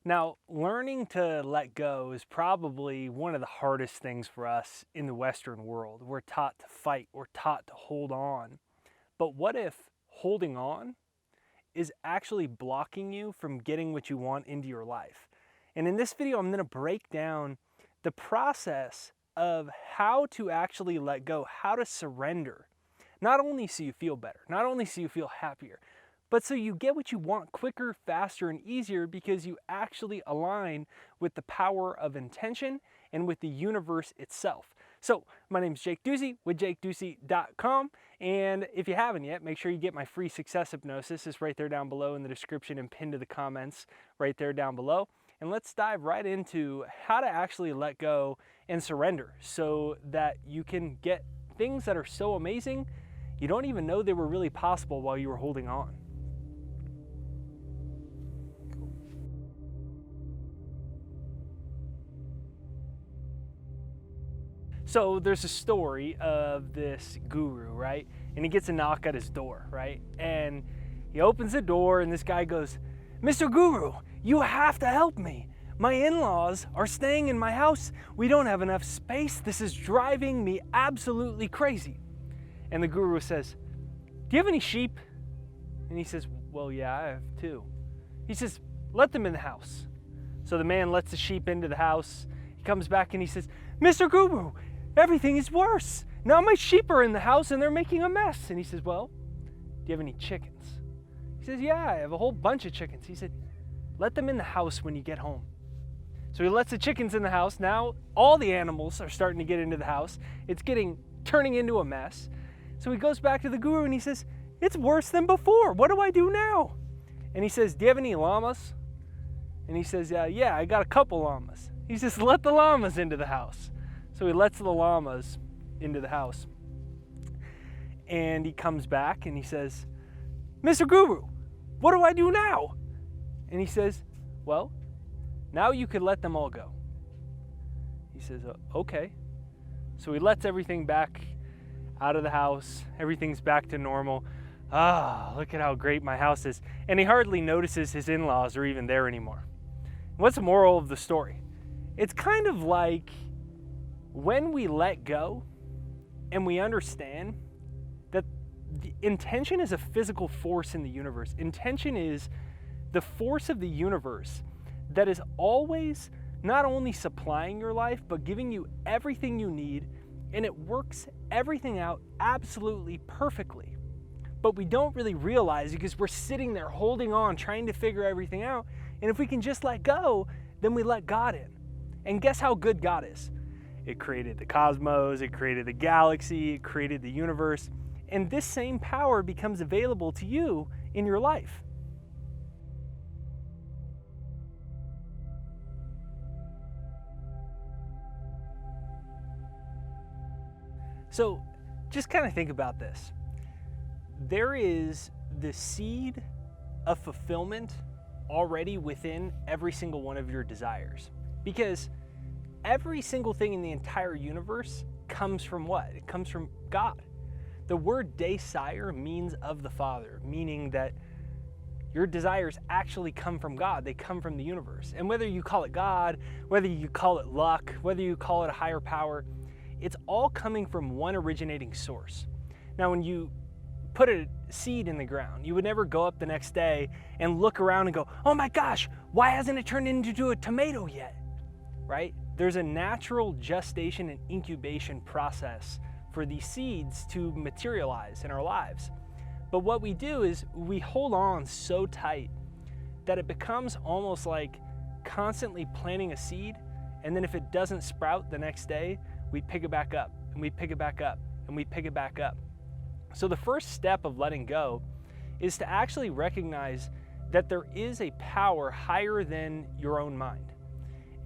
Now, learning to let go is probably one of the hardest things for us in the Western world. We're taught to fight, we're taught to hold on. But what if holding on is actually blocking you from getting what you want into your life? And in this video, I'm gonna break down the process of how to actually let go, how to surrender. Not only so you feel better, not only so you feel happier, but so you get what you want quicker, faster, and easier because you actually align with the power of intention and with the universe itself. So my name is Jake Ducey with JakeDucey.com, and if you haven't yet, make sure you get my free success hypnosis. It's right there down below in the description and pinned to the comments right there down below. And let's dive right into how to actually let go and surrender so that you can get things that are so amazing you don't even know they were really possible while you were holding on. So there's a story of this guru, right? And he gets a knock at his door, right? And he opens the door and this guy goes, "Mr. Guru, you have to help me. My in-laws are staying in my house. We don't have enough space. This is driving me absolutely crazy." And the guru says, "Do you have any sheep?" And he says, "Well, yeah, I have two." He says, "Let them in the house." So the man lets the sheep into the house. He comes back and he says, "Mr. Guru, everything is worse. Now my sheep are in the house and they're making a mess." And he says, "Well, do you have any chickens?" He says, "Yeah, I have a whole bunch of chickens." He said, "Let them in the house when you get home." So he lets the chickens in the house. Now all the animals are starting to get into the house. It's turning into a mess. So he goes back to the guru and he says, "It's worse than before. What do I do now?" And he says, "Do you have any llamas?" And he says, "Yeah, I got a couple llamas." He says, "Let the llamas into the house." So he lets the llamas into the house. And he comes back and he says, "Mr. Guru, what do I do now?" And he says, "Well, now you could let them all go." He says, "Okay." So he lets everything back out of the house. Everything's back to normal. Look at how great my house is. And he hardly notices his in-laws are even there anymore. What's the moral of the story? It's kind of like when we let go and we understand that the intention is a physical force in the universe. Intention is the force of the universe that is always not only supplying your life, but giving you everything you need, and it works everything out absolutely perfectly. But we don't really realize it because we're sitting there holding on, trying to figure everything out. And if we can just let go, then we let God in. And guess how good God is? It created the cosmos, it created the galaxy, it created the universe. And this same power becomes available to you in your life. So just kind of think about this. There is the seed of fulfillment already within every single one of your desires. Because every single thing in the entire universe comes from what? It comes from God. The word desire means of the Father, meaning that your desires actually come from God. They come from the universe. And whether you call it God, whether you call it luck, whether you call it a higher power, it's all coming from one originating source. Now, when you put a seed in the ground, you would never go up the next day and look around and go, "Oh my gosh, why hasn't it turned into a tomato yet?" Right? There's a natural gestation and incubation process for these seeds to materialize in our lives. But what we do is we hold on so tight that it becomes almost like constantly planting a seed, and then if it doesn't sprout the next day, we pick it back up, and we pick it back up, and we pick it back up. So the first step of letting go is to actually recognize that there is a power higher than your own mind.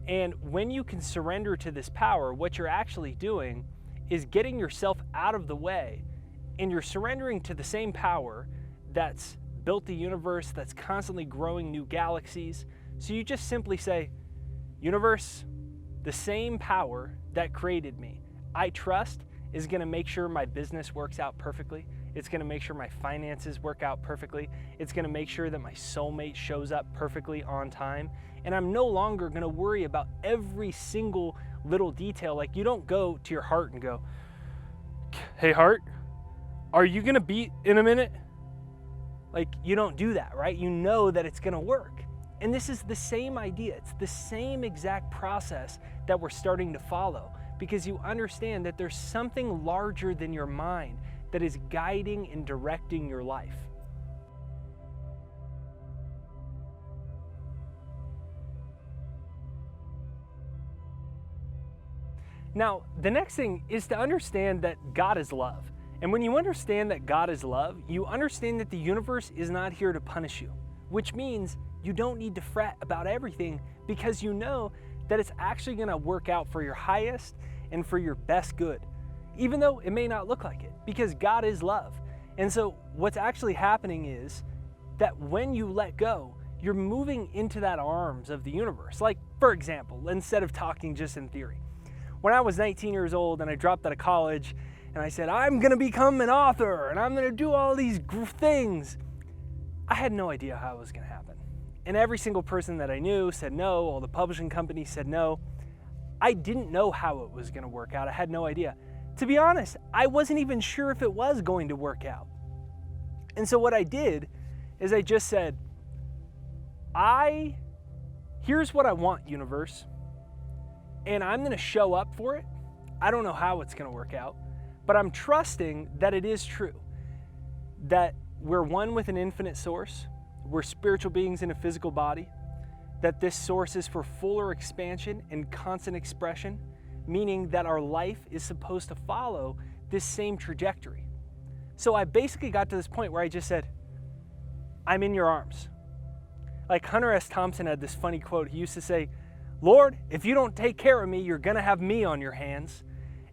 And when you can surrender to this power, what you're actually doing is getting yourself out of the way, and you're surrendering to the same power that's built the universe, that's constantly growing new galaxies. So you just simply say, "Universe, the same power that created me, I trust is going to make sure my business works out perfectly, It's going to make sure my finances work out perfectly. It's going to make sure that my soulmate shows up perfectly on time. And I'm no longer going to worry about every single little detail. Like, you don't go to your heart and go, "Hey, heart, are you going to beat in a minute?" Like, you don't do that, right? You know that it's going to work. And this is the same idea. It's the same exact process that we're starting to follow, because you understand that there's something larger than your mind that is guiding and directing your life. Now, the next thing is to understand that God is love. And when you understand that God is love, you understand that the universe is not here to punish you, which means you don't need to fret about everything, because you know that it's actually going to work out for your highest and for your best good, even though it may not look like it, because God is love. And so what's actually happening is that when you let go, you're moving into that arms of the universe. Like, for example, instead of talking just in theory, when I was 19 years old and I dropped out of college and I said, I'm going to become an author and I'm going to do all these things, I had no idea how it was going to happen. And every single person that I knew said no. All the publishing companies said no. I didn't know how it was going to work out. I had no idea. To be honest, I wasn't even sure if it was going to work out. And so what I did is I just said, here's what I want, universe, and I'm going to show up for it. I don't know how it's going to work out, but I'm trusting that it is true, that we're one with an infinite source. We're spiritual beings in a physical body, that this source is for fuller expansion and constant expression, meaning that our life is supposed to follow this same trajectory. So I basically got to this point where I just said, I'm in your arms. Like Hunter S. Thompson had this funny quote. He used to say, Lord, if you don't take care of me, you're going to have me on your hands.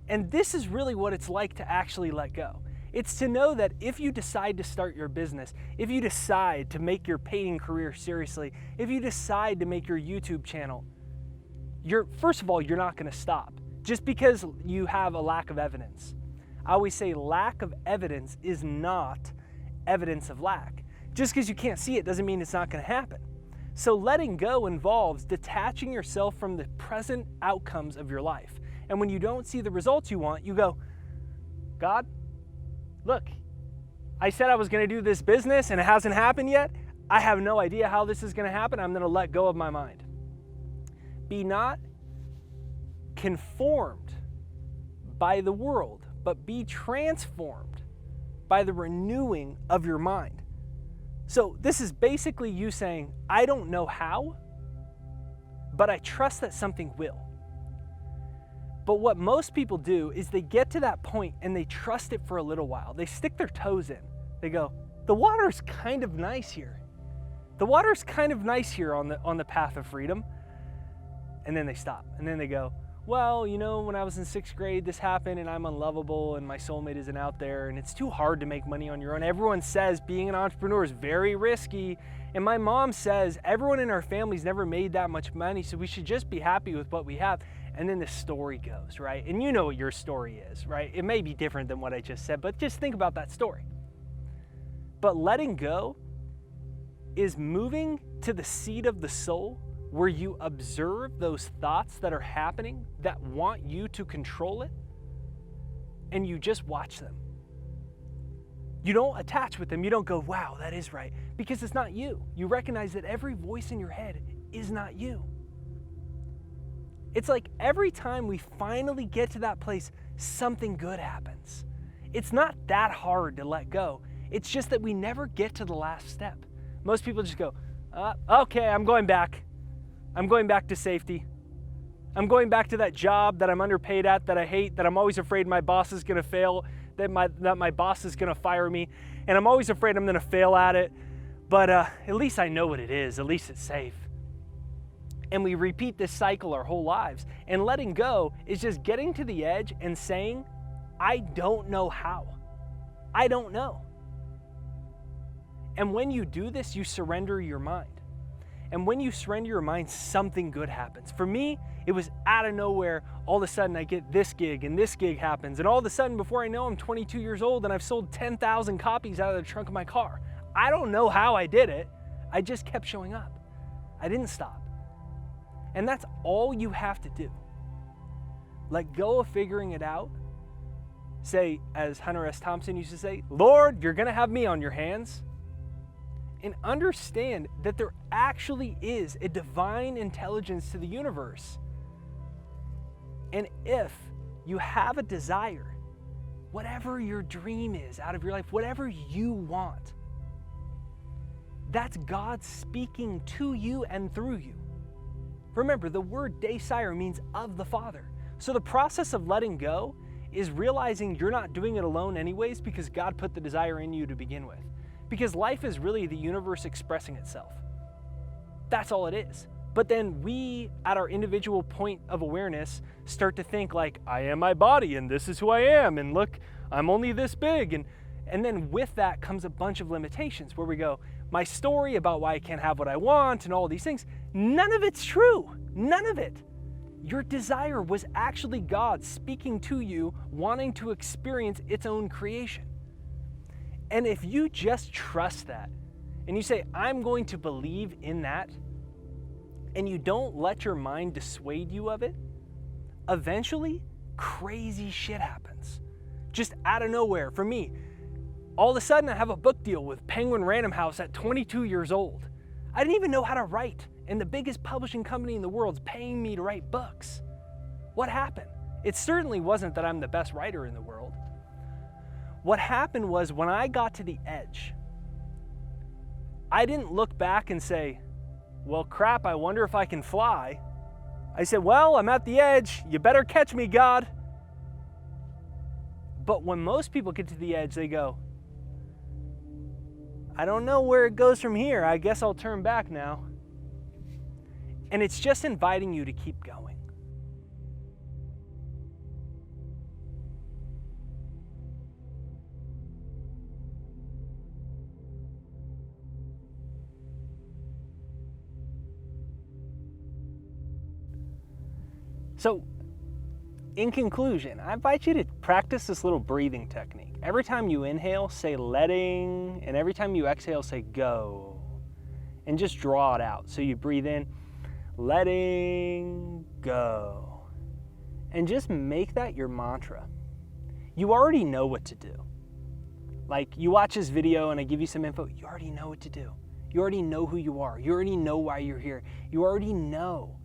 And this is really what it's like to actually let go. It's to know that if you decide to start your business, if you decide to make your painting career seriously, if you decide to make your YouTube channel, first of all, you're not going to stop just because you have a lack of evidence. I always say lack of evidence is not evidence of lack. Just because you can't see it doesn't mean it's not going to happen. So letting go involves detaching yourself from the present outcomes of your life. And when you don't see the results you want, you go, God, look, I said I was going to do this business and it hasn't happened yet. I have no idea how this is going to happen. I'm going to let go of my mind. Be not conformed by the world, but be transformed by the renewing of your mind. So this is basically you saying, I don't know how, but I trust that something will. But what most people do is they get to that point and they trust it for a little while. They stick their toes in. They go, the water's kind of nice here. The water's kind of nice here on the path of freedom. And then they stop. And then they go, well, you know, when I was in 6th grade, this happened and I'm unlovable and my soulmate isn't out there and it's too hard to make money on your own. Everyone says being an entrepreneur is very risky. And my mom says everyone in our family's never made that much money, so we should just be happy with what we have. And then the story goes, right? And you know what your story is, right? It may be different than what I just said, but just think about that story. But letting go is moving to the seat of the soul where you observe those thoughts that are happening that want you to control it, and you just watch them. You don't attach with them. You don't go, wow, that is right, because it's not you. You recognize that every voice in your head is not you. It's like every time we finally get to that place, something good happens. It's not that hard to let go. It's just that we never get to the last step. Most people just go, okay, I'm going back. I'm going back to safety. I'm going back to that job that I'm underpaid at, that I hate, that I'm always afraid my boss is going to fail, that my boss is going to fire me, and I'm always afraid I'm going to fail at it. But at least I know what it is. At least it's safe. And we repeat this cycle our whole lives. And letting go is just getting to the edge and saying, I don't know how. I don't know. And when you do this, you surrender your mind. And when you surrender your mind, something good happens. For me, it was out of nowhere. All of a sudden I get this gig and this gig happens. And all of a sudden, before I know, I'm 22 years old and I've sold 10,000 copies out of the trunk of my car. I don't know how I did it. I just kept showing up. I didn't stop. And that's all you have to do. Let go of figuring it out. Say, as Hunter S. Thompson used to say, Lord, you're gonna have me on your hands. And understand that there actually is a divine intelligence to the universe. And if you have a desire, whatever your dream is out of your life, whatever you want, that's God speaking to you and through you. Remember, the word Ducey means of the Father. So the process of letting go is realizing you're not doing it alone anyways because God put the desire in you to begin with. Because life is really the universe expressing itself. That's all it is. But then we, at our individual point of awareness, start to think like, I am my body and this is who I am, and look, I'm only this big. And then with that comes a bunch of limitations where we go, my story about why I can't have what I want and all these things, none of it's true. None of it. Your desire was actually God speaking to you, wanting to experience its own creation. And if you just trust that, and you say, I'm going to believe in that, and you don't let your mind dissuade you of it, eventually crazy shit happens. Just out of nowhere. For me, all of a sudden I have a book deal with Penguin Random House at 22 years old. I didn't even know how to write, and the biggest publishing company in the world's paying me to write books. What happened? It certainly wasn't that I'm the best writer in the world. What happened was when I got to the edge, I didn't look back and say, well, crap, I wonder if I can fly. I said, well, I'm at the edge. You better catch me, God. But when most people get to the edge, they go, I don't know where it goes from here. I guess I'll turn back now. And it's just inviting you to keep going. So, in conclusion, I invite you to practice this little breathing technique. Every time you inhale, say letting, and every time you exhale, say go. And just draw it out. So you breathe in, letting go. And just make that your mantra. You already know what to do. Like, you watch this video and I give you some info, you already know what to do. You already know who you are. You already know why you're here. You already know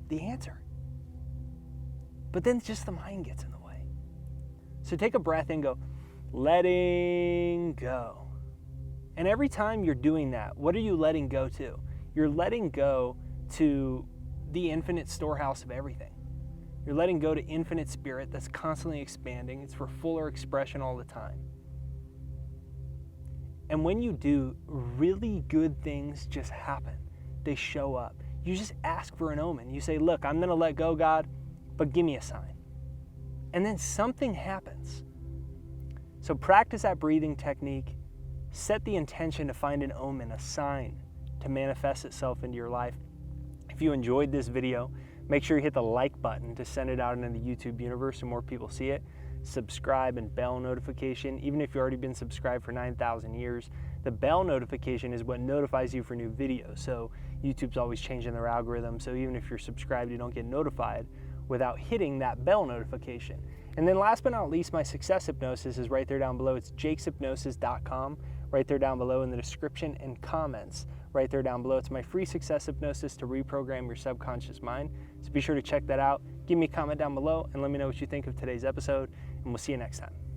the answer. But then just the mind gets in the way. So take a breath and go, letting go. And every time you're doing that, what are you letting go to? You're letting go to the infinite storehouse of everything. You're letting go to infinite spirit that's constantly expanding. It's for fuller expression all the time. And when you do, really good things just happen. They show up. You just ask for an omen. You say, look, I'm going to let go, God, but give me a sign. And then something happens. So practice that breathing technique. Set the intention to find an omen, a sign to manifest itself into your life. If you enjoyed this video, make sure you hit the like button to send it out into the YouTube universe so more people see it. Subscribe and bell notification. Even if you've already been subscribed for 9,000 years, the bell notification is what notifies you for new videos. So YouTube's always changing their algorithm. So even if you're subscribed, you don't get notified without hitting that bell notification. And then last but not least, my success hypnosis is right there down below. It's jakeshypnosis.com, right there down below in the description and comments, right there down below. It's my free success hypnosis to reprogram your subconscious mind. So be sure to check that out. Give me a comment down below and let me know what you think of today's episode, and we'll see you next time.